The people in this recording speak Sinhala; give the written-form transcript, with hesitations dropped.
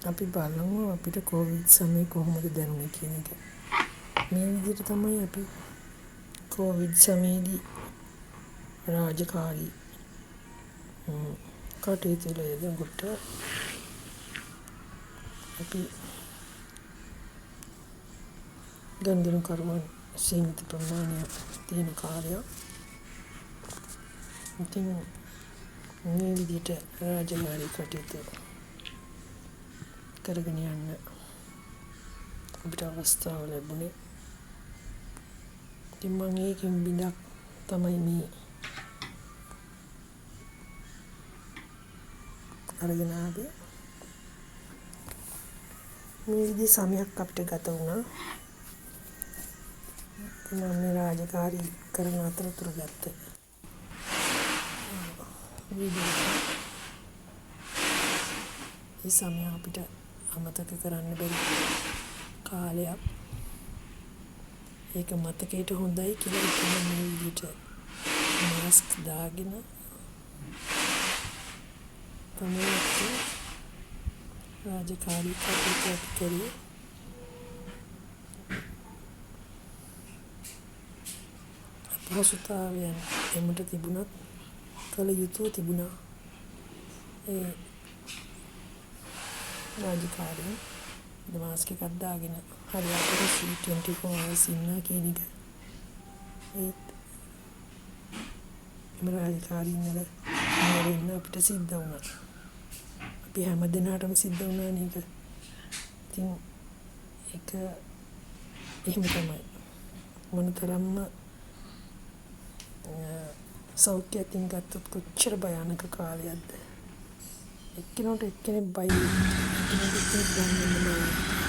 අපි බලමු අපිට කොවිඩ් සමයේ කොහොමද දැනුනේ කියන එක. මේ විදිහට තමයි අපි කොවිඩ් සමයේදී රාජකාරී කටයුතු වල යෙදෙනකොට අපි ගනුදෙනු කරුවන් සීමිත ප්‍රමාණයක් තියෙන කාර්යයක්. ඉතින් මේ විදිහට රාජකාරී කටයුතු කරගෙන යන්න අපිට අවස්ථාව ලැබුණේ. ඉතින් මම ඒකෙන් බිඳක් තමයි මේ අරගෙන ආවේ. මේ විදිහේ සමයක් අපිට ගත වුණා. මම මේ රාජකාරී කරන අතරතුර ගත්ත වීඩියෝ ඒ සමය අපිට අමතක කරන්න බැරි කාලයක්. ඒක මතකයට හොඳයි කියලා හිතන මේ විදිහට මාස්ක් දාගෙන තමයි රාජකාරී කටයුතු කරේ. අපහසුතාවයන් එමට තිබුණත් කළ යුතුව තිබුණා. ඒ රාජකාරී මාස්ක් එකක් දාගෙන හරියට C24 hours ඉන්නා කියන එක. ඒත් මේ රාජකාරීන් වල ඉන්න අපිට සිද්ධ වුණා. අපි හැම දිනකටම සිද්ධ වුණා නේද? ඉතින් ඒක එහෙම තමයි. මොනතරම්ම සෞඛ්‍යයෙන් ගත්තොත් කොච්චර භයානක කාලයක්ද. එක්කෙනෙකුට එක්කෙනෙක් බයි එක්කෙනෙකුට ගන්න